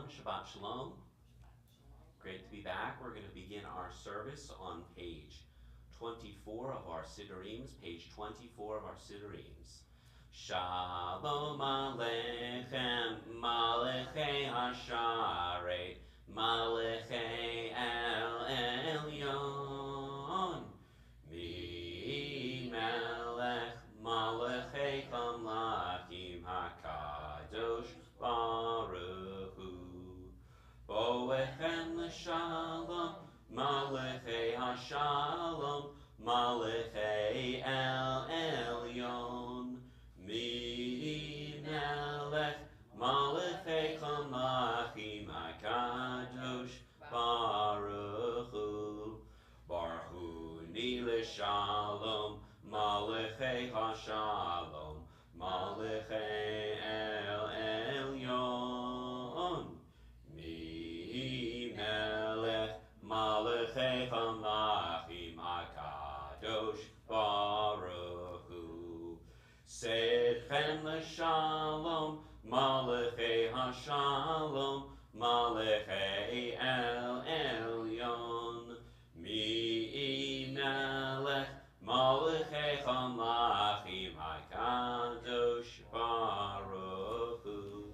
Shabbat Shalom. Great to be back. We're going to begin our service on page 24 of our Sidurims, page 24 of our Sidurims. Shalom Aleichem, Malechei Hasharet, Malechei El Elyon. Mi Melech, Malechei Hamlachim HaKadosh Baruch Hu. Boechem l'shalom, Malechei HaShalom, Malechei El Elyon. Mi Melech, Malechei Hamlachim HaKadosh Baruch Hu. Baruch Hu Ni l'shalom, Malechei HaShalom, Malechei El Elyon. Mi Melech, Malechei Hamlachim HaKadosh Baruch Hu. Seidchem l'shalom, Malechei HaShalom, Malechei El Elyon. Mi Melech, Malechei Hamlachim HaKadosh Baruch Hu.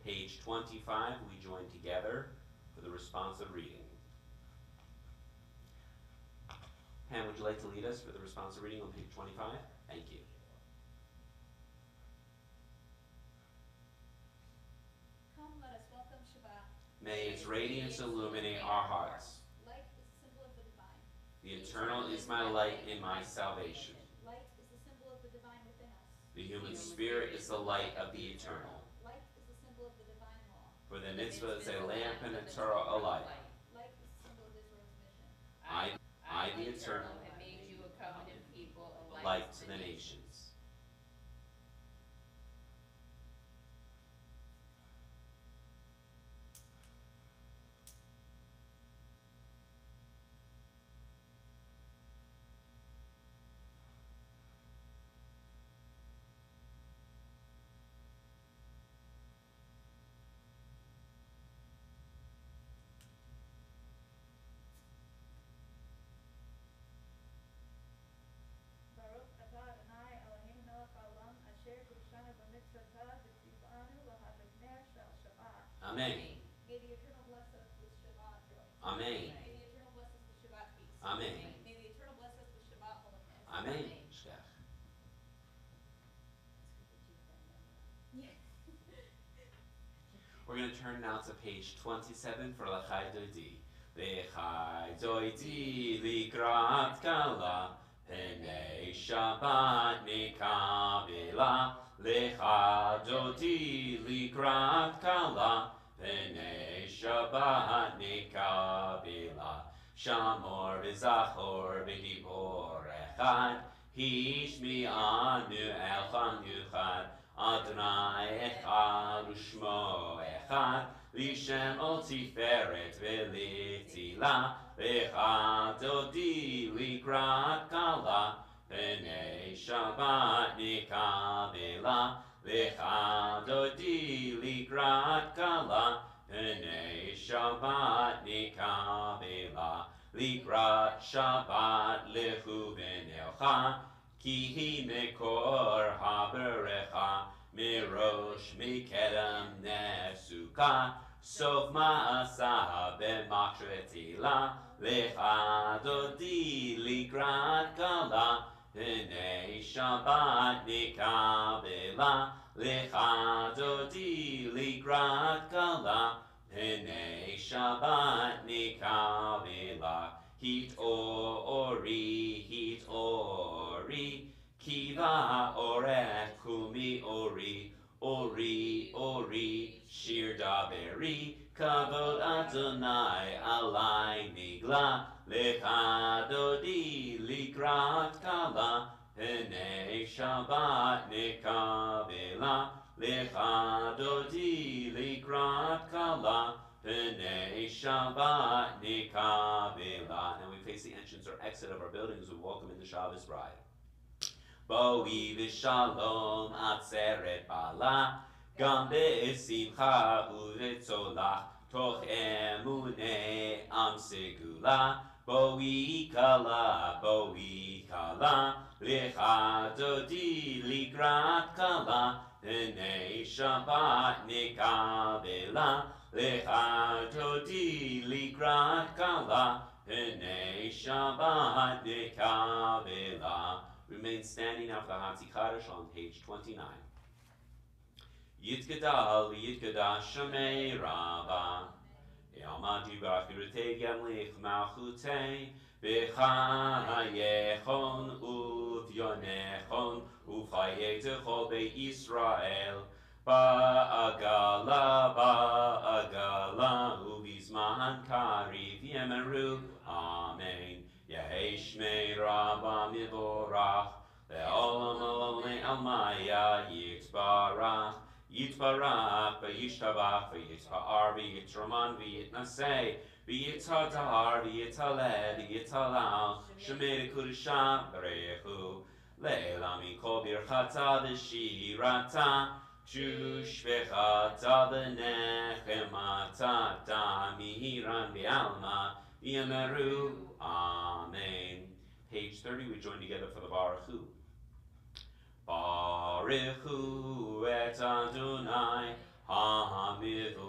Page 25, we join together for the responsive reading. Pam, would you like to lead us for the responsive reading on page 25? Thank you. Come, let us welcome Shabbat. May its radiance illuminate our hearts. Light is the symbol of the divine. The eternal is my light and my salvation. Light is the symbol of the divine within us. The human spirit is the light of the eternal. Light is the symbol of the divine law. For the mitzvah is a lamp and a Torah a light. Light is the symbol of Israel's mission. I, the eternal, have made you a covenant people, a light to the nations. Baruch atah Adonai Eloheinu melech haolam asher kiddushanu b'mitzvotah v'tzivanu lahadagner shel Shabbat. Amen. May the eternal bless us with Shabbat joy. Amen. May the eternal bless us with Shabbat peace. Amen. May the eternal bless us with Shabbat holiness. Amen. Shkach. We're going to turn now to page 27 for L'chai Dodi. L'chai Dodi likrat kala, Penei Shabbat nikabela. L'chai Dodi likrat kala, Penei Shabbat nikabela. Shamor v'zachor v'dibor echad, Hishmi anu elchan yuchad. Adonai echad u'shmo echad, Lishem ol tiferet v'litila. L'chad dodi likrat kala, Penei Shabbat nikabela. L'chad dodi likrat kala, Penei Shabbat nikabela. Likrat Shabbat lechu v'nelcha, Ki hi mekor haberecha, Mirosh mikedem nesuka, Sof ma'asa b'makretila. Lecha dodi likrat kala, Penei Shabbat nikabela. Lecha dodi likrat kala, Penei Shabbat nikabela. Hit ori, Kiva orech kumi ori, Shir daberi, Kavod Adonai alai nigla. Lecha dodi likrat kala, Penei Shabbat nikabela. Lecha dodi likrat kala, Penei Shabbat nikabela. And we face the entrance or exit of our buildings. We welcome in the Shabbos bride. Boi v'shalom atzeret bala, גם בשמחה ובצולח, תוך אמוני עם סגולה, בואי כלה, בואי כלה, לך דודי לקראת כלה, הנה שבת נקבלה, לך דודי לקראת כלה, הנה שבת נקבלה. Remain standing after the Hatzi Kaddish on page 29. Yitgadal, Yitgadash Shemei Rabba, Yalmadi Bachirute Gemlich Malchute, Bechayechon Uvyonechon, Ufayetecho Be Israel, Ba'agala, Ubizman Kari Viemeru, Amen. Yeheshmei Rabba Mivorach, Le'olam Olam Almaya Yitzbarach, Yitzbarach, V'yishtabach, V'yitzba'ar, V'yitzraman, V'yitnaseh, V'yitzhadar, V'yithaled, V'yithalal, Shemei Kudusha, B'rechu, Le'elam Mikol Birchata V'shirata, Shushvechata V'nechemata, Damiran V'alma, V'yameru, Amen. Page 30, we join together for the Baruch Hu. Baruch Hu et Adonai HaMivorach,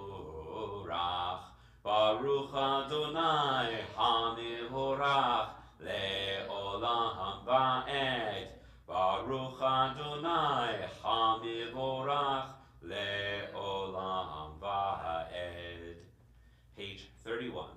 Baruch Adonai HaMivorach, Le'olam Va'ed, Baruch Adonai HaMivorach, Le'olam Va'ed. Page 31.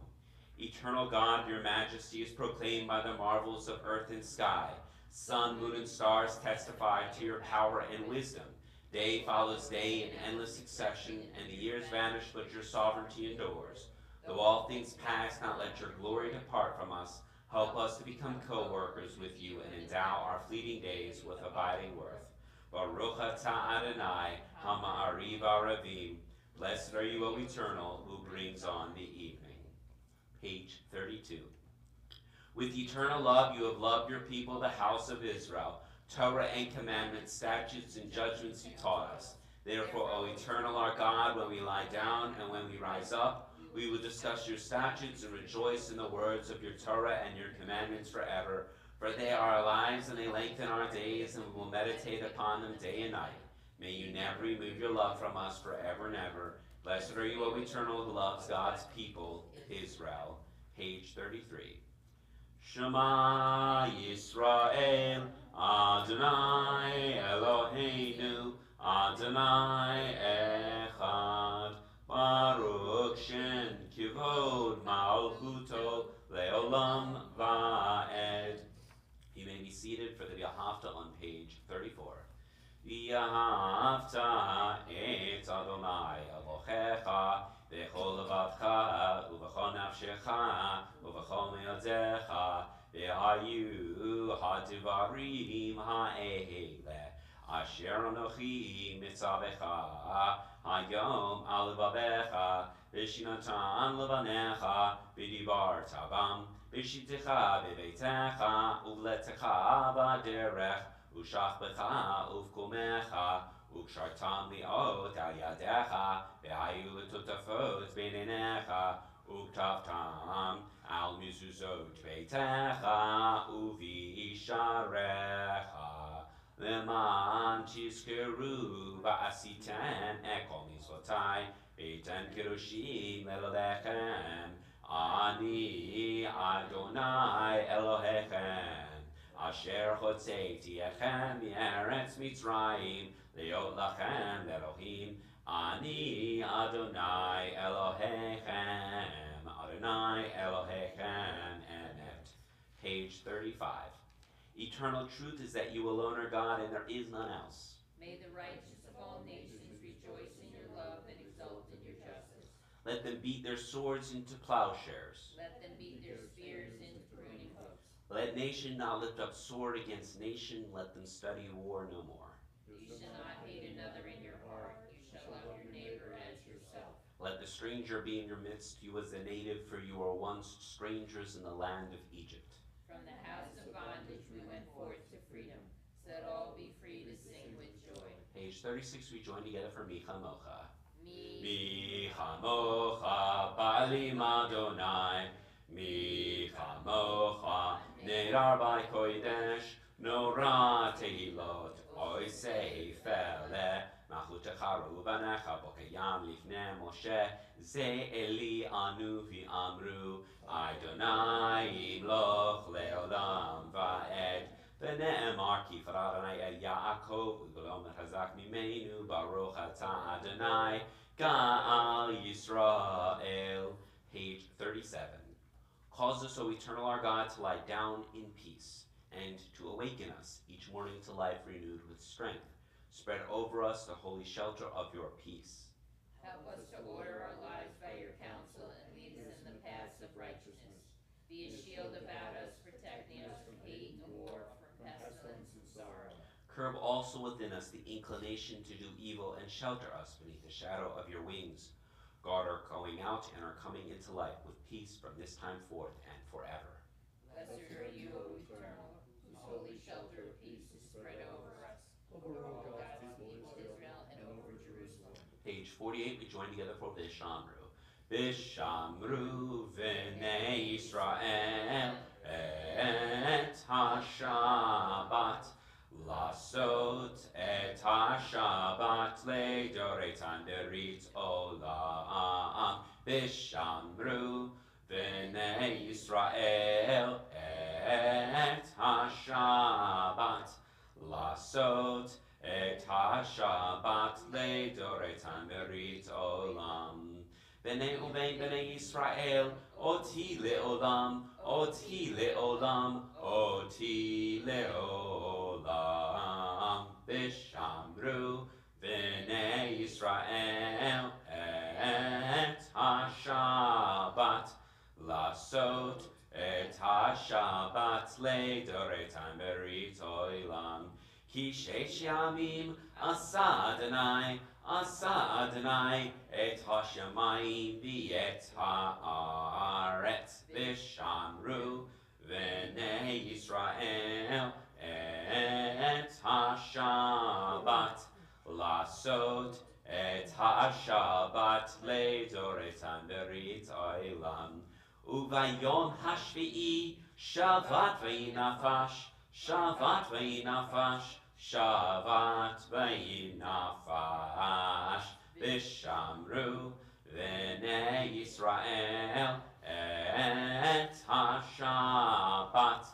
Eternal God, your majesty is proclaimed by the marvels of earth and sky. Sun, moon, and stars testify to your power and wisdom. Day follows day in endless succession, and the years vanish, but your sovereignty endures. Though all things pass, not let your glory depart from us. Help us to become co-workers with you and endow our fleeting days with abiding worth. Baruch atah Adonai, Hama'ariv Aravim. Blessed are you, O Eternal, who brings on the evening. Page 32. With eternal love you have loved your people, the house of Israel. Torah and commandments, statutes and judgments you taught us. Therefore, O eternal our God, when we lie down and when we rise up, we will discuss your statutes and rejoice in the words of your Torah and your commandments forever. For they are our lives and they lengthen our days, and we will meditate upon them day and night. May you never remove your love from us forever and ever. Blessed are you, O Eternal, who loves God's people, Israel. Page 33. Shema Yisrael, Adonai Eloheinu, Adonai Echad, Baruch Shem Kivod Malchuto Leolam Va'ed. You may be seated for the V'ahavta on page 34. V'ahavta et Adonai Elohecha B'chol levavcha u'b'chol nafshecha u'b'chol me'odecha v'hayu ha'divarim ha'ele asher anochi mitzavecha hayom al levavecha v'shinatan levanecha v'dibarta bam v'shitecha b'beitecha u'vletecha b'derech u'shachbecha u'vkumecha Ukshartam li'ot al yadecha, ve'hayu l'totafot beinenecha, uktavtam al mizuzot beitecha, uvisharecha, leman tizkeru va'asiten ekol mitzvotai, beiten kedoshim le'lechem, ani Adonai Elohechem, asher hotzeti echem mi'eretz Mitzrayim, Leot lachem Elohim, ani Adonai Elohechem, Adonai Elohechem, emet. Page 35. Eternal truth is that you alone are God and there is none else. May the righteous of all nations rejoice in your love and exult in your justice. Let them beat their swords into plowshares. Let them beat their spears into pruning hooks. Let nation not lift up sword against nation, let them study war no more. You shall not hate another in your heart. You shall love your neighbor as yourself. Let the stranger be in your midst, you as a native, for you were once strangers in the land of Egypt. From the house of bondage we went forth to freedom. So that all be free to sing with joy. Page 36, we join together for Micha Mocha. Mi Micha Mocha, Ba'alim Adonai. Micha Mocha, Nedar Bai Kodesh. Nora Tehilot, Oisei Fele. Machutecha Rubanecha, Bokayam Lifnei Moshe. Ze Eli Anu V'amru. Adonai Imloch Leolam Va'ed. ונאמר כי פרד אדוני אל יעקב וגלום חזק ממנו ברוך אתה אדוני גאל Yisrael. Page 37. Cause us, O eternal our God, to lie down in peace, and to awaken us each morning to life renewed with strength. Spread over us the holy shelter of your peace. help us to order our lives by your counsel and lead us in the paths of righteousness. Be a shield about us, protecting us from hate and war, from pestilence and sorrow. Curb also within us the inclination to do evil, and shelter us beneath the shadow of your wings. Guard our going out and our coming into life with peace from this time forth and forever. Blessed are you, O eternal, whose holy shelter of peace is spread over us, over all God's people Israel, and over Jerusalem. Page 48, we join together for Vishamru. Vishamru v'nei Yisrael et ha-Shabbat lasot et ha-Shabbat le'doretan derit olam. Vishamru v'nei Yisrael et ha-Shabbat lasot et ha-Shabbat le'doretan derit olam. B'nei uvein b'nei Yisrael oti le'olam, oti le'olam, oti le'olam. V'shamru b'nei Yisrael et ha-Shabbat lasot et ha-Shabbat le'doretan berit olam. Ki sheish yamim asa Adonai, asa Adonai et ha-shamayim v'et ha'aretz. V'shamru v'nei Yisrael et ha-Shabbat lasot et ha-Shabbat le'doretan berit olam. Uvayom hashvi'i shavat v'inafash, shavat v'inafash, shavat v'inafash. V'shamru v'nei Yisrael et ha-Shabbat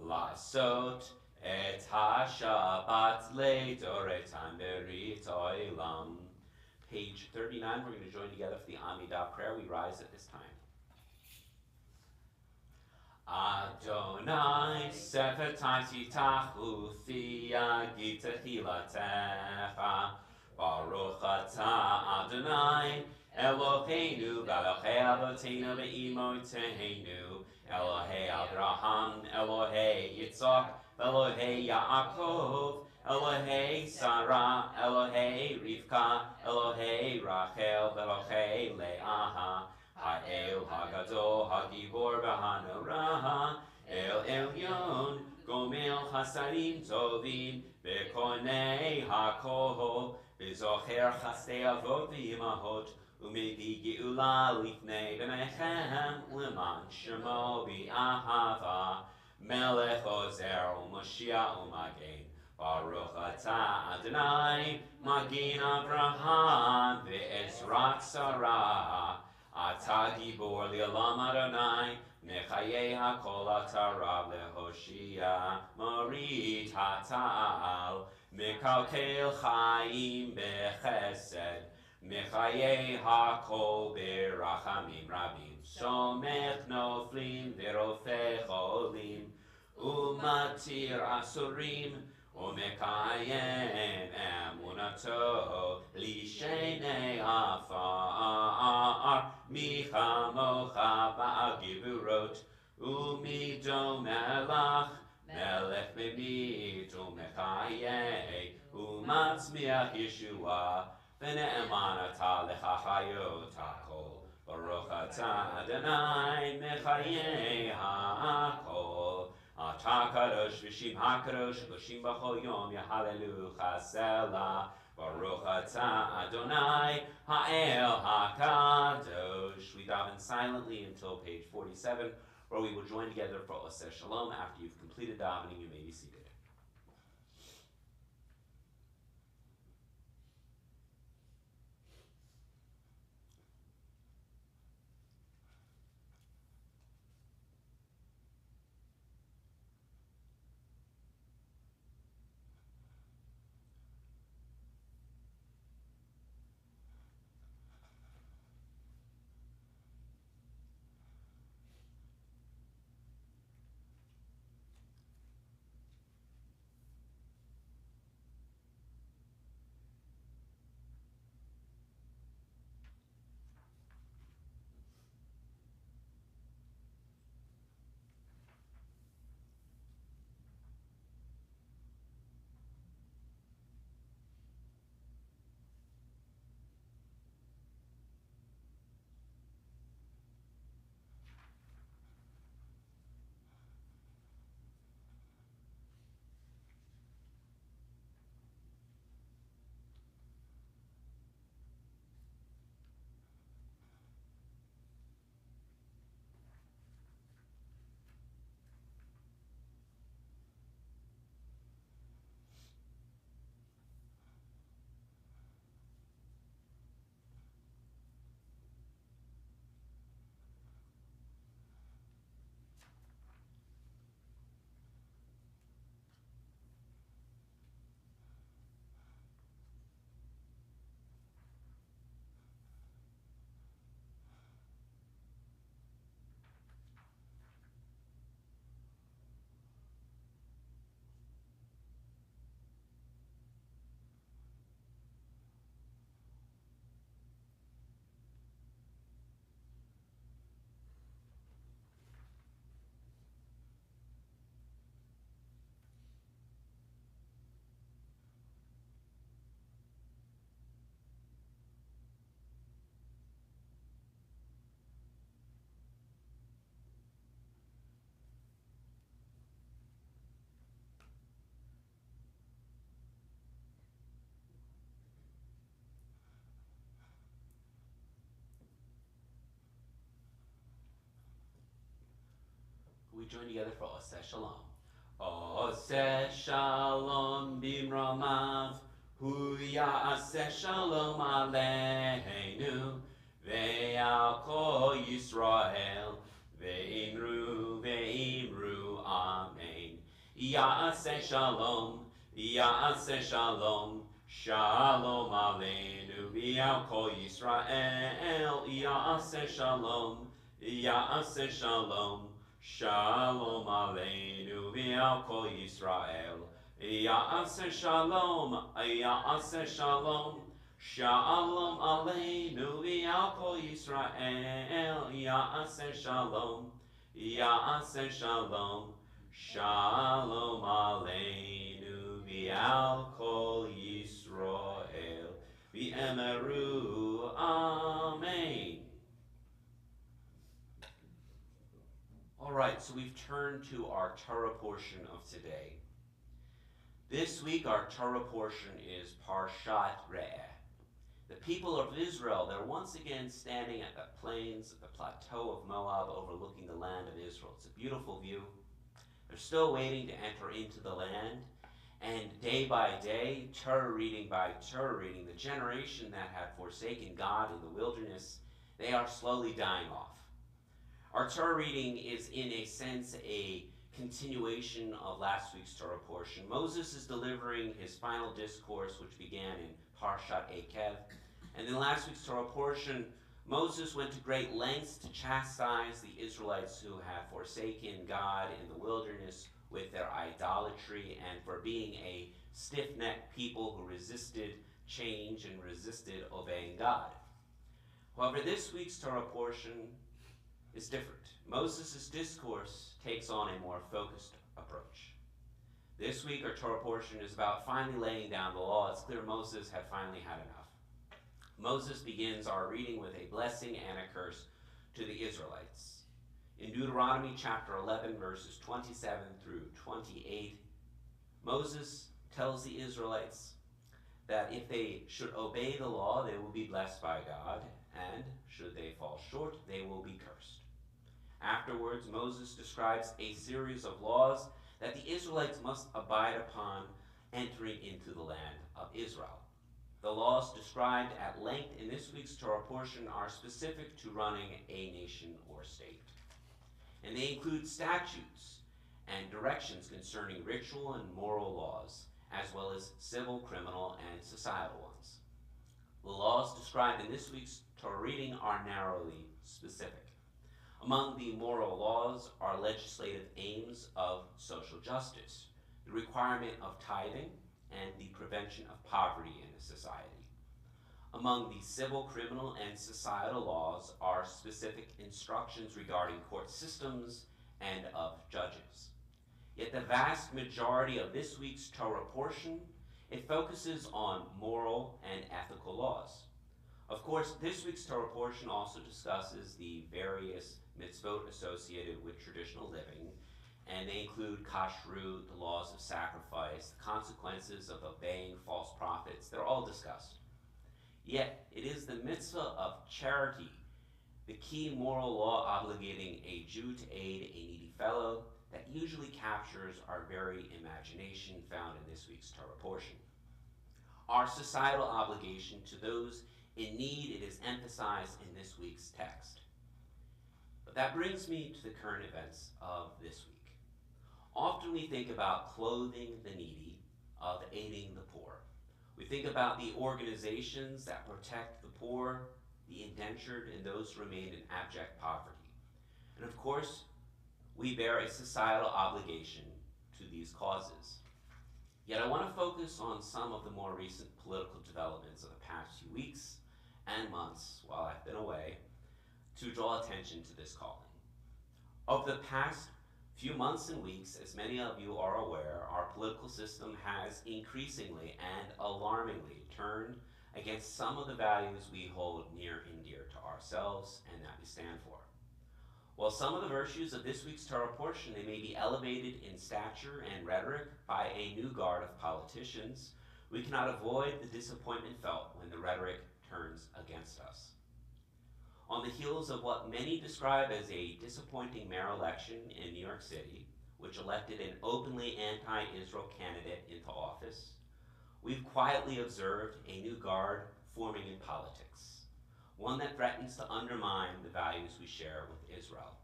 lasot et ha-Shabbat le'doretan berit olam. Page 39, we're going to join together for the Amidah prayer. We rise at this time. Adonai sefetai titachu thiyagi techilatecha. Baruch atah Adonai Eloheinu v'Elohei Avoteinu v'Imoteinu, Elohei Abraham, Elohei Yitzchak, Elohei Yaakov, Elohei Sarah, Elohei Rivka, Elohei Rachel, Elohei Leah. Ha'el Hagadol Hagibor v'Hanorah, El Elyon Gomel Chasadim Tovim Bekonei HaKol V'Zocher Chasdei Avot v'Imahot Umevi Geula Lifnei B'Nechem L'man Shemo B'Ahava Melech Ozer U'Moshiach U'Magen Baruch Atah Adonai Magin Avraham V'Ezrat Sarah Atah Gibor Li'olam Adonai Mechayei HaKol Atah Rab Lehoshia Morit HaTa'al Mekalkel Chaim Bechesed Mechayei HaKol Berachamim Rabim Somech Noflim V'Rofei Cholim Umatir Asurim Umekayem Emunato Lishenei Afar Micha Mocha Ba'al Givurot Umidom Melach Melech Memit Umechayei Umatzmiach Yeshua V'ne'eman Atah Lechachayot HaKol Baruch Atah Adonai Mechayei HaKol Atah Kadosh V'Shim HaKadosh V'Shim B'chol Yom Yahalelu Chasela Baruch atah Adonai Ha'el HaKadosh. We daven silently until page 47, where we will join together for Oseh Shalom. After you've completed davening, you may be seated. We join together for Oseh Shalom. Oseh Shalom bimramav, hu ya'aseh shalom aleinu, ve'al kol Yisrael, ve'imru amen. Ya'aseh shalom, shalom aleinu, ve'al kol Yisrael, ya'aseh shalom, Shalom aleinu v'al kol Yisrael. Ya'aseh shalom, shalom aleinu v'al kol Yisrael. Ya'aseh shalom, shalom aleinu v'al kol Yisrael. V'emeru, amen. All right, so we've turned to our Torah portion of today. This week, our Torah portion is Parshat Re'eh. The people of Israel, they're once again standing at the plains, at the plateau of Moab, overlooking the land of Israel. It's a beautiful view. They're still waiting to enter into the land, and day by day, Torah reading by Torah reading, the generation that had forsaken God in the wilderness, they are slowly dying off. Our Torah reading is, in a sense, a continuation of last week's Torah portion. Moses is delivering his final discourse, which began in Parshat Ekev. And in last week's Torah portion, Moses went to great lengths to chastise the Israelites who had forsaken God in the wilderness with their idolatry and for being a stiff-necked people who resisted change and resisted obeying God. However, this week's Torah portion is different. Moses' discourse takes on a more focused approach. This week, our Torah portion is about finally laying down the law. It's clear Moses had finally had enough. Moses begins our reading with a blessing and a curse to the Israelites. In Deuteronomy chapter 11, verses 27 through 28, Moses tells the Israelites, that if they should obey the law, they will be blessed by God, and should they fall short, they will be cursed. Afterwards, Moses describes a series of laws that the Israelites must abide upon entering into the land of Israel. The laws described at length in this week's Torah portion are specific to running a nation or state. And they include statutes and directions concerning ritual and moral laws, as well as civil, criminal, and societal ones. The laws described in this week's Torah reading are narrowly specific. Among the moral laws are legislative aims of social justice, the requirement of tithing, and the prevention of poverty in a society. Among the civil, criminal, and societal laws are specific instructions regarding court systems and of judges. Yet the vast majority of this week's Torah portion, it focuses on moral and ethical laws. Of course, this week's Torah portion also discusses the various mitzvot associated with traditional living, and they include kashrut, the laws of sacrifice, the consequences of obeying false prophets. They're all discussed. Yet, it is the mitzvah of charity, the key moral law obligating a Jew to aid a needy fellow, that usually captures our very imagination found in this week's Torah portion. Our societal obligation to those in need, it is emphasized in this week's text. But that brings me to the current events of this week. Often we think about clothing the needy, of aiding the poor. We think about the organizations that protect the poor, the indentured, and those who remain in abject poverty. And of course, we bear a societal obligation to these causes. Yet I want to focus on some of the more recent political developments of the past few weeks and months while I've been away to draw attention to this calling. Over the past few months and weeks, as many of you are aware, our political system has increasingly and alarmingly turned against some of the values we hold near and dear to ourselves and that we stand for. While some of the virtues of this week's Torah portion, they may be elevated in stature and rhetoric by a new guard of politicians, we cannot avoid the disappointment felt when the rhetoric turns against us. On the heels of what many describe as a disappointing mayor election in New York City, which elected an openly anti-Israel candidate into office, we've quietly observed a new guard forming in politics, one that threatens to undermine the values we share with Israel.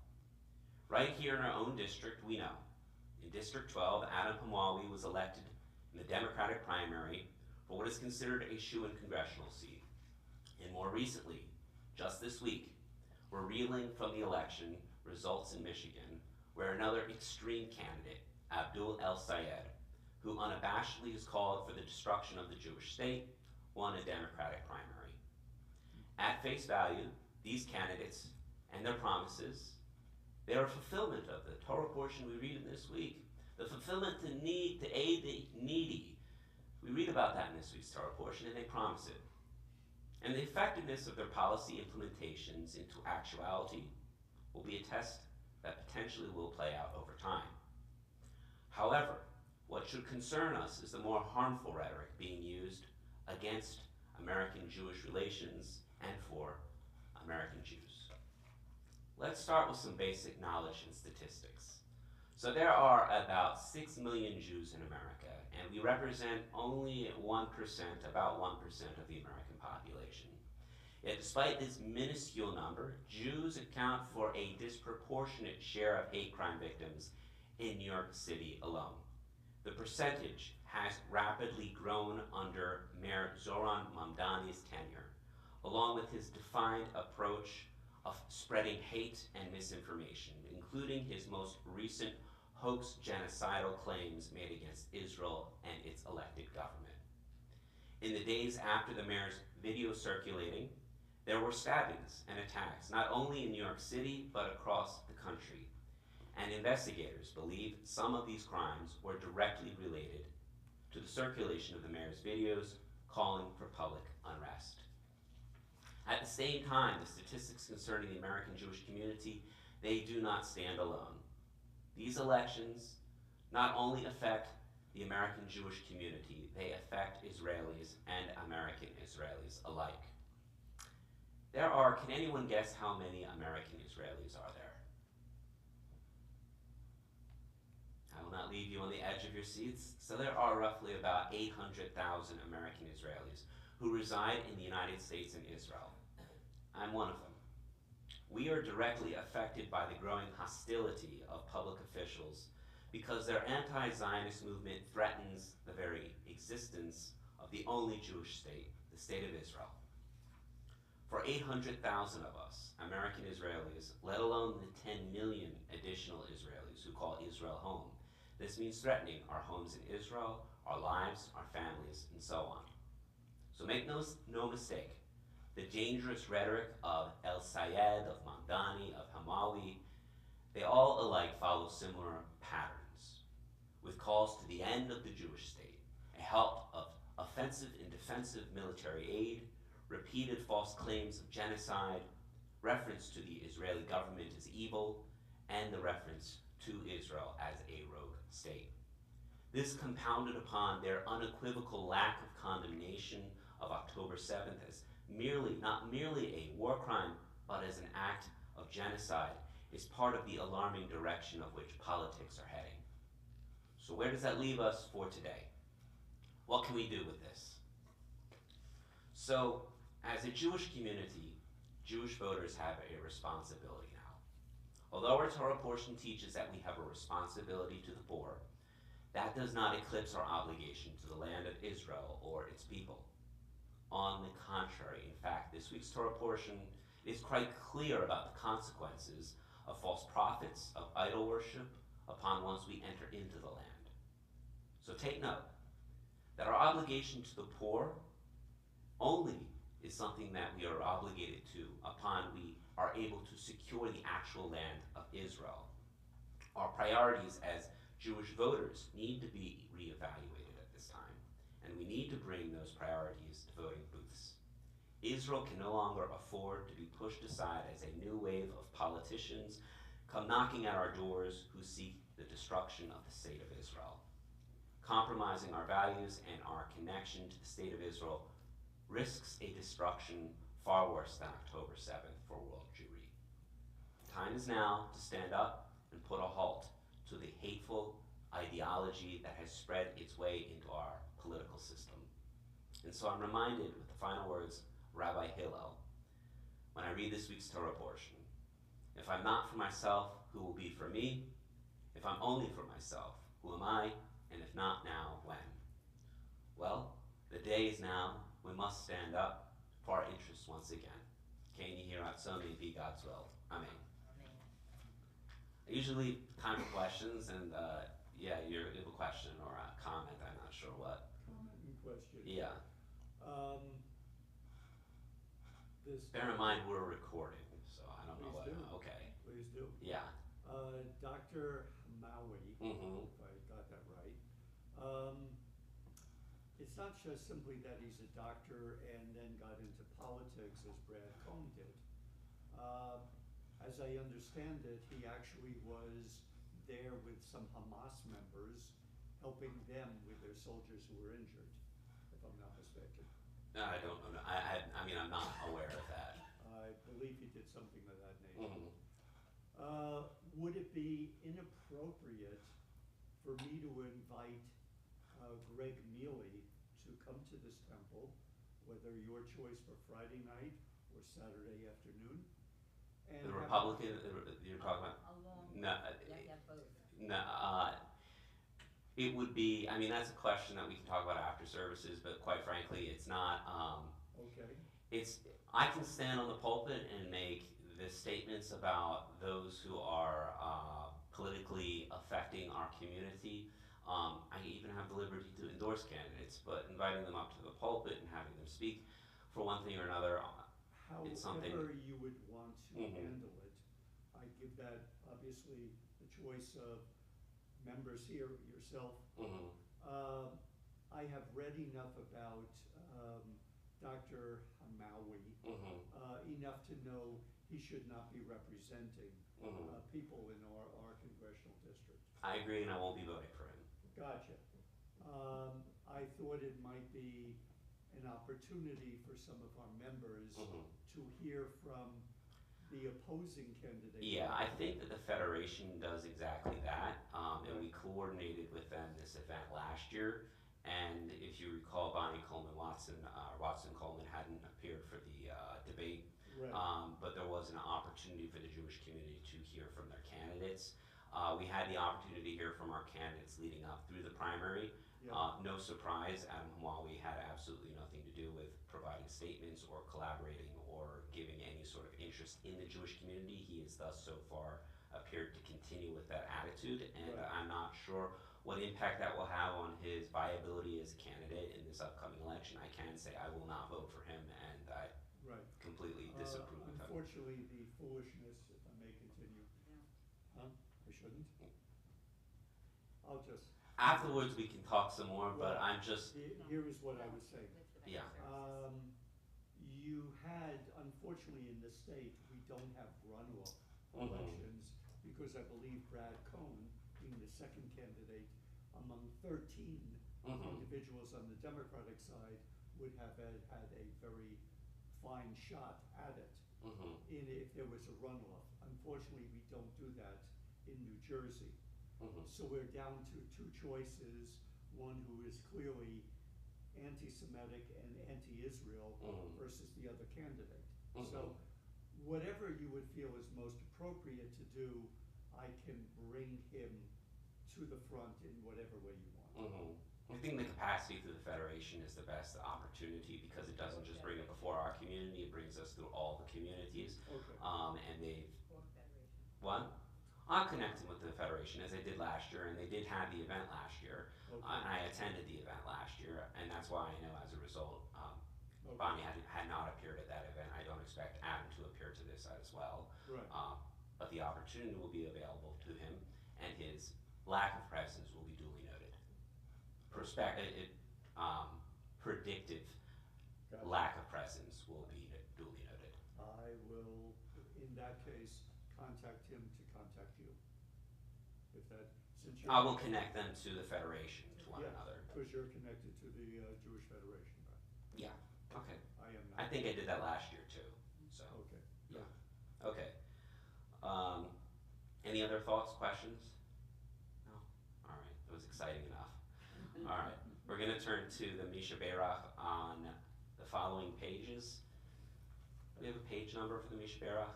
Right here in our own district, we know. In District 12, Adam Pamawi was elected in the Democratic primary for what is considered a shoo-in congressional seat. And more recently, just this week, we're reeling from the election results in Michigan, where another extreme candidate, Abdul El-Sayed, who unabashedly has called for the destruction of the Jewish state, won a Democratic primary. At face value, these candidates and their promises, they are a fulfillment of the Torah portion we read in this week, the fulfillment to aid the needy. We read about that in this week's Torah portion, and they promise it. And the effectiveness of their policy implementations into actuality will be a test that potentially will play out over time. However, what should concern us is the more harmful rhetoric being used against American-Jewish relations and for American Jews. Let's start with some basic knowledge and statistics. So there are about 6 million Jews in America, and we represent only 1%, about 1% of the American population. Yet despite this minuscule number, Jews account for a disproportionate share of hate crime victims in New York City alone. The percentage has rapidly grown under Mayor Zohran Mamdani's tenure, along with his defined approach of spreading hate and misinformation, including his most recent hoax genocidal claims made against Israel and its elected government. In the days after the mayor's video circulating, there were stabbings and attacks, not only in New York City, but across the country. And investigators believe some of these crimes were directly related to the circulation of the mayor's videos calling for public unrest. At the same time, the statistics concerning the American Jewish community, they do not stand alone. These elections not only affect the American Jewish community. They affect Israelis and American Israelis alike. Can anyone guess how many American Israelis are there? I will not leave you on the edge of your seats. So there are roughly about 800,000 American Israelis who reside in the United States and Israel. I'm one of them. We are directly affected by the growing hostility of public officials because their anti-Zionist movement threatens the very existence of the only Jewish state, the State of Israel. For 800,000 of us, American Israelis, let alone the 10 million additional Israelis who call Israel home, this means threatening our homes in Israel, our lives, our families, and so on. So make no mistake, the dangerous rhetoric of El Sayed, of Mamdani, of Hamawi, they all alike follow similar patterns, with calls to the end of the Jewish state, a halt of offensive and defensive military aid, repeated false claims of genocide, reference to the Israeli government as evil, and the reference to Israel as a rogue state. This compounded upon their unequivocal lack of condemnation of October 7th as not merely a war crime, but as an act of genocide, is part of the alarming direction of which politics are heading. So where does that leave us for today? What can we do with this? So, as a Jewish community, Jewish voters have a responsibility now. Although our Torah portion teaches that we have a responsibility to the poor, that does not eclipse our obligation to the land of Israel or its people. On the contrary, in fact, this week's Torah portion is quite clear about the consequences of false prophets, of idol worship, upon once we enter into the land. So take note that our obligation to the poor only is something that we are obligated to upon we are able to secure the actual land of Israel. Our priorities as Jewish voters need to be reevaluated at this time, and we need to bring those priorities to voting booths. Israel can no longer afford to be pushed aside as a new wave of politicians come knocking at our doors who seek the destruction of the state of Israel. Compromising our values and our connection to the state of Israel risks a destruction far worse than October 7th for world Jewry. The time is now to stand up and put a halt to the hateful ideology that has spread its way into our political system. And so I'm reminded with the final words of Rabbi Hillel when I read this week's Torah portion. If I'm not for myself, who will be for me? If I'm only for myself, who am I? And if not now, when? Well, the day is now. We must stand up for our interests once again. Can you hear Ratzoni be God's will? Amen. I usually leave time for questions, and you have a question or a comment, I'm not sure what. Comment and question. Yeah. This Bear in mind we're recording, so I don't know what. Please do. Okay. Please do. Yeah. Dr. Maui, Mm-hmm. if I got that right. It's not just simply that he's a doctor and then got into politics as Brad Cohn did. As I understand it, he actually was there with some Hamas members, helping them with their soldiers who were injured, if I'm not mistaken. I don't know. I mean, I'm not aware of that. I believe he did something of that nature. Mm-hmm. Would it be inappropriate for me to invite Greg Mealy to come to this temple, whether your choice for Friday night or Saturday afternoon? And The have- Republican, you're talking about? Along, No, yeah, both. no, it would be, I mean, that's a question that we can talk about after services, but quite frankly, it's not, Okay, I can stand on the pulpit and make the statements about those who are politically affecting our community. I even have the liberty to endorse candidates, but inviting them up to the pulpit and having them speak for one thing or another, It's something- however you would want to Mhm. handle it, I give that obviously the choice of members here, yourself. mhm, I have read enough about Dr. Hamawi, enough to know he should not be representing mhm. people in our congressional district. I agree, and I won't be voting for him. Gotcha. I thought it might be an opportunity for some of our members Mhm. to hear from the opposing candidate. Yeah, I think that the Federation does exactly that, and we coordinated with them this event last year. And if you recall, Bonnie Coleman Watson, Watson Coleman hadn't appeared for the debate, Right, but there was an opportunity for the Jewish community to hear from their candidates. We had the opportunity to hear from our candidates leading up through the primary. yeah, No surprise, Adam Huawi had absolutely nothing to do with providing statements or collaborating or giving any sort of interest in the Jewish community. He has thus so far appeared to continue with that attitude, and Right. I'm not sure what impact that will have on his viability as a candidate in this upcoming election. I can say I will not vote for him, and I right. completely disapprove of him. Unfortunately, the foolishness, if I may continue. Huh? I shouldn't? I'll just, Afterwards, we can talk some more, but I'm just, here is what I was saying. yeah. You had, unfortunately in the state, we don't have runoff Mhm. elections because I believe Brad Cohn, being the second candidate among 13 Mhm. individuals on the Democratic side, would have had a very fine shot at it Mhm. if there was a runoff. Unfortunately, we don't do that in New Jersey. Mhm. So we're down to two choices, one who is clearly anti-Semitic and anti-Israel Mhm. versus the other candidate. Mhm. So whatever you would feel is most appropriate to do, I can bring him to the front in whatever way you want. Mhm. I think the capacity through the Federation is the best opportunity because it doesn't just bring it before our community, it brings us through all the communities. Okay, And they've, what? I'm connecting with the Federation as I did last year, and they did have the event last year. And okay, I attended the event last year, and that's why I know as a result, okay, Bonnie had not appeared at that event. I don't expect Adam to appear to this as well. right, But the opportunity will be available to him, and his lack of presence will be duly noted. Predictive gotcha. lack of presence will be duly noted. I will, in that case, contact him to contact you. If that, since you're. I will connect them to the Federation, to one Yeah. another. Because you're connected to the Jewish Federation, right? Yeah, okay. I am I not. think I did that last year too, so, Okay, yeah, good. okay. Any other thoughts, questions? No? Alright, it was exciting enough. Alright, we're gonna turn to the Misha Berach on the following pages. Do we have a page number for the Misha Berach?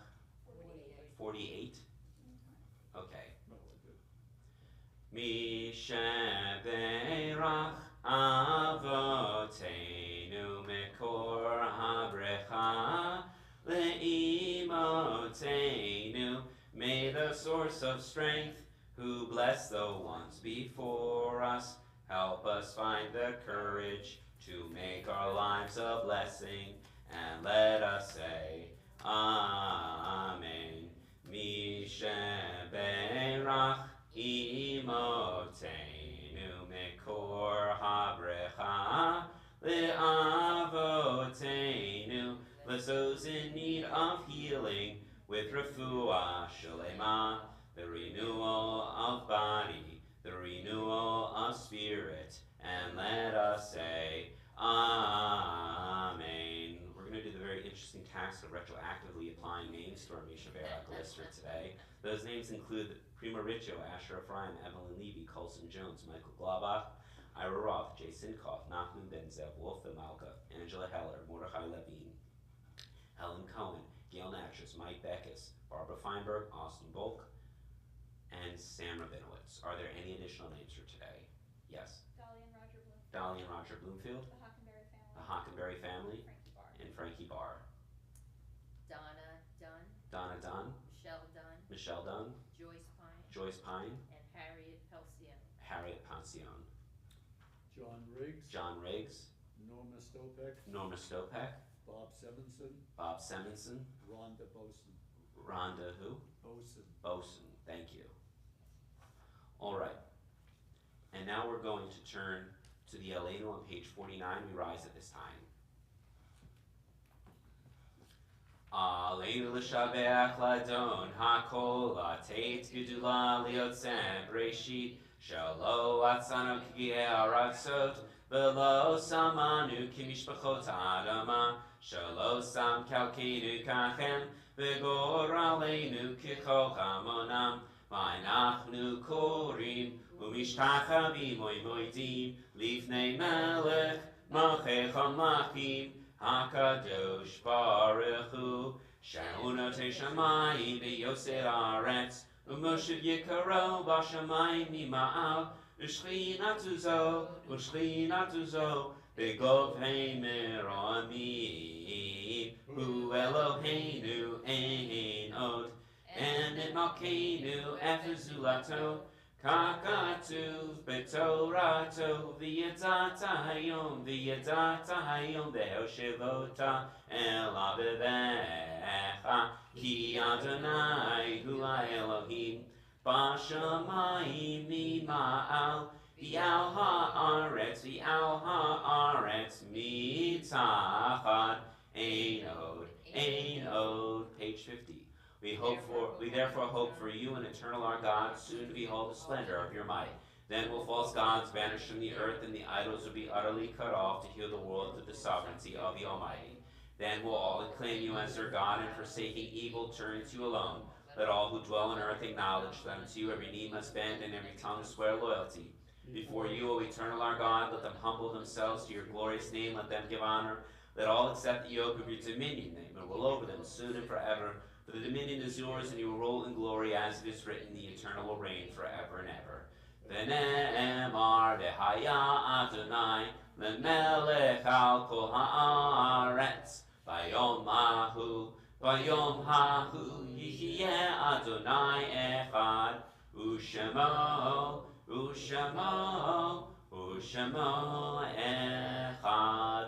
48? Okay. No, I did. Misha Berach Avotenu Mekor HaBrecha Le'imotenu. May the source of strength, who blessed the ones before us, help us find the courage to make our lives a blessing, and let us say, Amen. Misha Berach Imotenu Mekor HaBrecha Le'avotenu. Bless those in need of healing with refuah shalema, the renewal of body, the renewal of spirit, and let us say, Amen. We're going to do the very interesting task of retroactively applying names to our Misha Berach list for today. Those names include Prima Riccio, Asher Ephraim, Evelyn Levy, Colson Jones, Michael Glabach, Ira Roth, Jay Sinkoff, Nachman Ben-Zev, Wolfgang Malka, Angela Heller, Mordechai Levine, Helen Cohen, Gail Natchez, Mike Beckus, Barbara Feinberg, Austin Bulk, and Sam Rabinowitz. Are there any additional names for today? Yes. Dolly and Roger Dolly and Roger Bloomfield, Bloomfield. The Hockenberry the Hockenberry family, family. Frankie Barr. and Frankie Barr. Donna Dunn, Donna Dunn, Michelle Dunn, Michelle Dunn, Joyce Pine, Joyce Pine, and Harriet Pelcione. Harriet Pancione, John Riggs, John Riggs, Norma Stopek, Norma Stopek, Bob Semenson, Bob Semenson, Rhonda Boson. Rhonda who? Boson. Boson, thank you. All right. And now we're going to turn to the Elenu on page 49. We rise at this time. Aleinu l'shabeach ladon hakol lateit gedula liotzem breshit Shelo atzanu k'giyei aratzot, v'lo samanu k'mishpachot ha'adama. Shelo sam kalkeinu kachem, v'goraleinu k'chocham onam. V'anachnu korim, u'mishtachavim oimodim, lifnei melech, Malchei Hamlachim, HaKadosh Baruch Hu, Sha'unotei Shamayim v'yosei haaretz, u'moshev yikaro b'shamayim mima'al, u'shchinatu zo, b'govhei mero'amim, Hu Eloheinu ein od, and in Malkeinu efezulato, Kakatuv betorato v'yadata hayom ve'oshevota el avivecha ki Adonai hu Elohim b'shamayim mima'al v'al ha'aretz mitachad ein od. Page 50. We therefore hope for you, an eternal our God, soon to behold the splendor of your might. Then will false gods vanish from the earth, and the idols will be utterly cut off to heal the world through the sovereignty of the Almighty. Then will all acclaim you as their God, and forsaking evil turn to you alone. Let all who dwell on earth acknowledge that unto you every knee must bend and every tongue swear loyalty. Before you, O eternal our God, let them humble themselves to your glorious name, let them give honor. Let all accept the yoke of your dominion, they will rule over them soon and forever. For the dominion is yours, and you will rule in glory, as it is written, the eternal will reign forever and ever. V'ne'emar v'haya Adonai lemelech al kol haaretz. Vayom hahu yihyeh Adonai echad. U'shemo echad.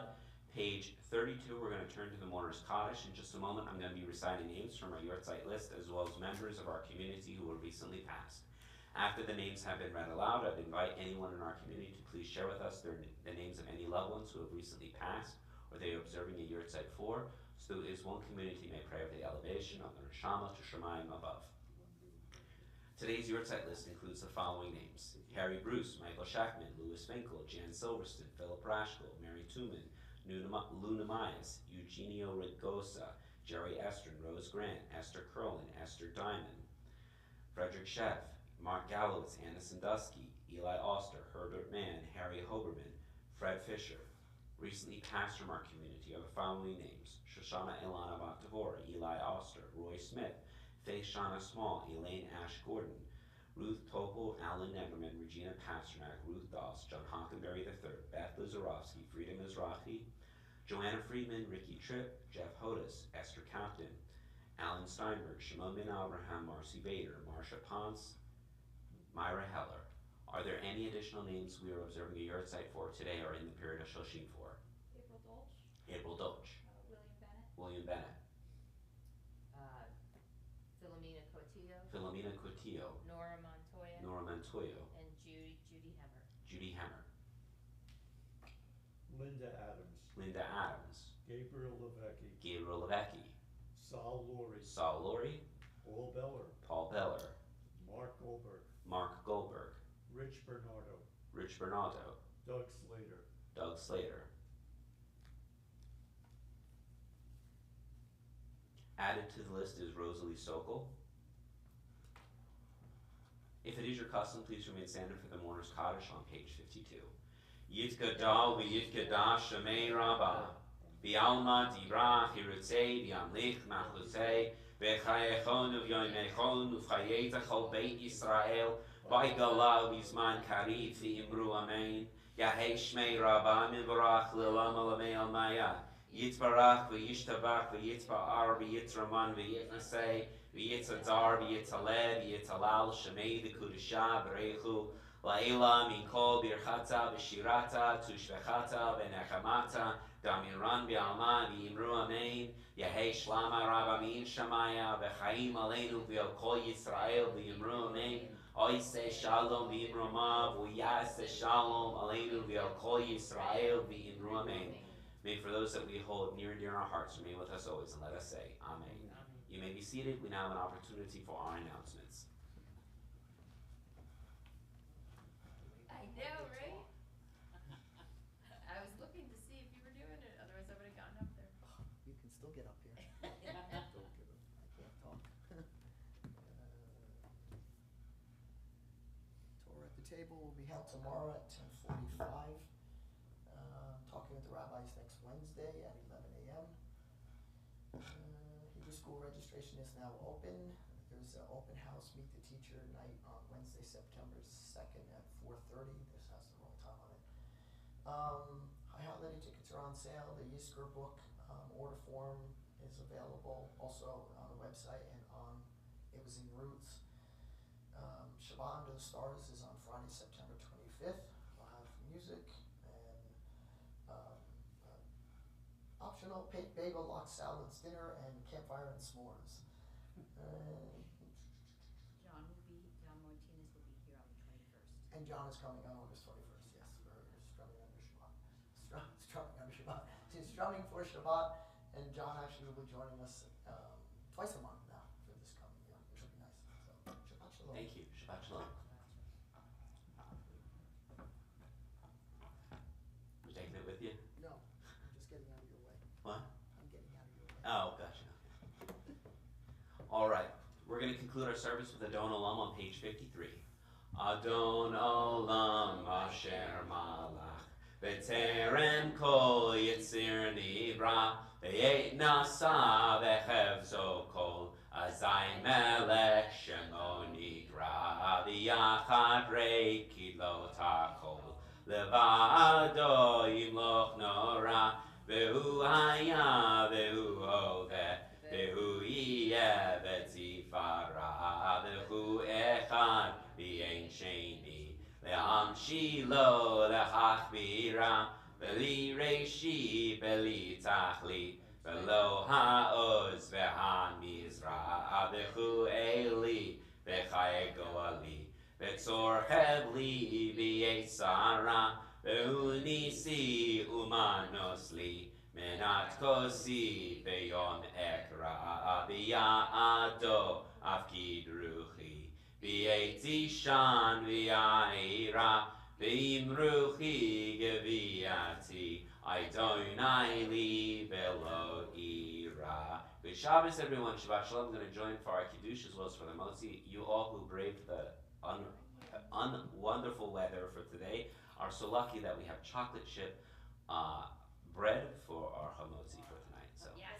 Page 32, we're going to turn to the mourner's Kaddish. In just a moment, I'm going to be reciting names from our Yortzeit list, as well as members of our community who were recently passed. After the names have been read aloud, I'd invite anyone in our community to please share with us the names of any loved ones who have recently passed, or they are observing a Yortzeit for, so that as one community may pray over the elevation of the Neshama to Shemayim above. Today's Yortzeit list includes the following names: Harry Bruce, Michael Shackman, Louis Finkel, Jan Silverston, Philip Rashkel, Mary Tuman, Luna Myers, Eugenio Rigosa, Jerry Estrin, Rose Grant, Esther Curlin, Esther Diamond, Frederick Sheff, Mark Gallowitz, Anna Sandusky, Eli Oster, Herbert Mann, Harry Hoberman, Fred Fisher. Recently passed from our community are the following names: Shoshana Ilana Baktavora, Eli Oster, Roy Smith, Faith Shauna Small, Elaine Ash Gordon, Ruth Topol, Alan Neverman, Regina Pasternak, Ruth Doss, John Hockenberry III, Beth Lizarovsky, Frida Mizrahi, Joanna Friedman, Ricky Tripp, Jeff Hodis, Esther Captain, Alan Steinberg, Shimon Ben Abraham, Marcy Bader, Marsha Ponce, Myra Heller. Are there any additional names we are observing a Yortzeit for today or in the period of Shoshim for? April Dolch, William Bennett, Philomena Cotillo, Nora Montoya, and Judy Hemmer. Linda Adams, Gabriel Levesque, Saul Laurie, Paul Beller, Mark Goldberg, Rich Bernardo, Doug Slater. Added to the list is Rosalie Sokol. If it is your custom, please remain standing for the mourner's Kaddish on page 52. Yitkadal v'yitkadash shemei rabba, v'alma dibra chirutzei v'amlich machlutei, v'chayechon uv'yoimechon uv'chayei zechol beit Yisrael, v'igala v'zman karif v'imru amen, yahei shmei rabba mivarach l'olam olamei almaya, Yitzbarach v'yishtabach v'yitzba'ar v'yitzraman v'yitnasei v'yitzadar v'yitzaleh v'yitzalal shemei v'kudusha v'reichu la'ela minkol birchata v'shirata tushvechata v'nechamata damiran v'alma v'imru amen yahei shlama rabamin shamaya v'chaim aleinu v'yal kol Yisrael v'imru amen oiseh shalom v'imru ma v'yaseh shalom aleinu v'yal kol Yisrael v'imru amen. May for those that we hold near and dear in our hearts remain with us always, and let us say, Amen. You may be seated. We now have an opportunity for our announcements. know, right? I was looking to see if you were doing it, otherwise I would've gotten up there. You can still get up here. Don't get it. I can't talk. Torah at the table will be held tomorrow at 10:45. Talking with the rabbis next Wednesday at 11 a.m. Hebrew school registration is now open. There's an open house, meet the teacher night on Wednesday, September 2nd at 4:30. This has the wrong time on it. High holiday tickets are on sale. The Yizkor book order form is available also on the website and on It Was in Roots. Shabbat Under the Stars is on Friday, September 25th. We'll have music and optional bagel, lox salads, dinner, and campfire and s'mores. John Martinez will be here on the 21st. And John is coming on August 21st, yes, we're strumming under Shabbat. Strumming under Shabbat. She's strumming for Shabbat, and John actually will be joining us twice a month now for this coming year, which will be nice. So, Shabbat Shalom. Thank you. Shabbat Shalom. You taking it with you? No, I'm just getting out of your way. What? I'm getting out of your way. Oh, gotcha. Okay. All right. We're going to conclude our service with Adon Olam on page 53. Adon Olam Asher Malach B'terem Kol Yitzir Nivra V'yet Nasa V'chevzo Kol Azai Melech Shemo Nikra V'yachad Reiki Lo Takol Levado Yimloch Nora V'hu Haya V'hu Hodeh V'hu Yeh V'tzifara V'hu Echad V'yein Sheni Le'am Shilo Le'chachbira V'li Reishi V'li Tachli V'lo Ha'oz V'hamizra V'hu Eli V'chai Goali V'tzor Chebli V'yesara V'hu Nisi Umanosli Menat Kosi V'yom Ekra V'ya'ado Afkid Ruchi V'yeti Shan V'ya'ira V'im Ruchi Geviyati Adonai Li V'lo Ira. Good Shabbos, everyone. Shabbat Shalom. I'm going to join for our Kiddush as well as for the Motzi. You all who braved the wonderful weather for today are so lucky that we have chocolate chip bread for our Hamotzi for tonight. So Yes,